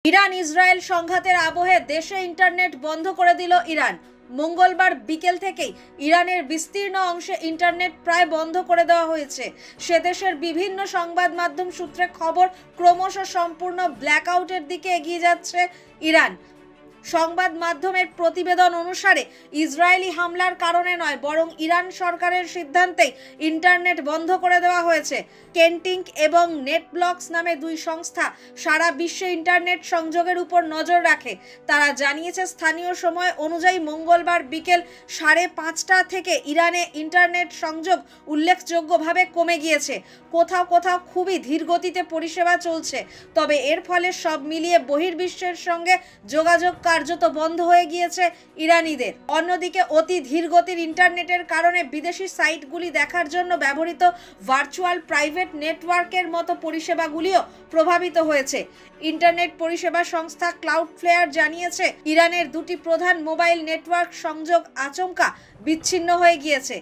Iran Israel সংঘাতের আবহে দেশে ইন্টারনেট বন্ধ করে দিল ইরান। মঙ্গলবার বিকেল থেকেই ইরানের বিস্তীর্ণ অংশে ইন্টারনেট প্রায় বন্ধ করে দেওয়া হয়েছে। সে দেশের বিভিন্ন সংবাদ মাধ্যম সূত্রে খবর, ক্রমশ সম্পূর্ণ ব্ল্যাকআউটের দিকে এগিয়ে যাচ্ছে ইরান। সংবাদ মাধ্যমের প্রতিবেদন অনুসারে ইসরায়েলি হামলার কারণে নয়, বরং ইরান সরকারের সিদ্ধান্তেই ইন্টারনেট বন্ধ করে দেওয়া হয়েছে। কেন্টিঙ্ক এবং নেটব্লকস নামে দুই সংস্থা সারা বিশ্বে ইন্টারনেট সংযোগের উপর নজর রাখে। তারা জানিয়েছে, স্থানীয় সময় অনুযায়ী মঙ্গলবার বিকেল 5:30টা থেকে ইরানে ইন্টারনেট সংযোগ উল্লেখযোগ্যভাবে কমে গিয়েছে। কোথাও কোথাও খুবই ধীর গতিতে পরিষেবা চলছে, তবে এর ফলে সব মিলিয়ে বহির্বিশ্বের সঙ্গে যোগাযোগ কার্যত বন্ধ হয়ে গিয়েছে ইরানিদের। অন্যদিকে অতি ধীর গতির ইন্টারনেটের কারণে বিদেশি সাইটগুলি দেখার জন্য ব্যবহৃত ভার্চুয়াল প্রাইভেট নেটওয়ার্কের মতো পরিষেবাগুলিও প্রভাবিত হয়েছে। ইন্টারনেট পরিষেবা সংস্থা ক্লাউডফ্লেয়ার জানিয়েছে, ইরানের দুটি প্রধান মোবাইল নেটওয়ার্ক সংযোগ আচমকা বিচ্ছিন্ন হয়ে গিয়েছে।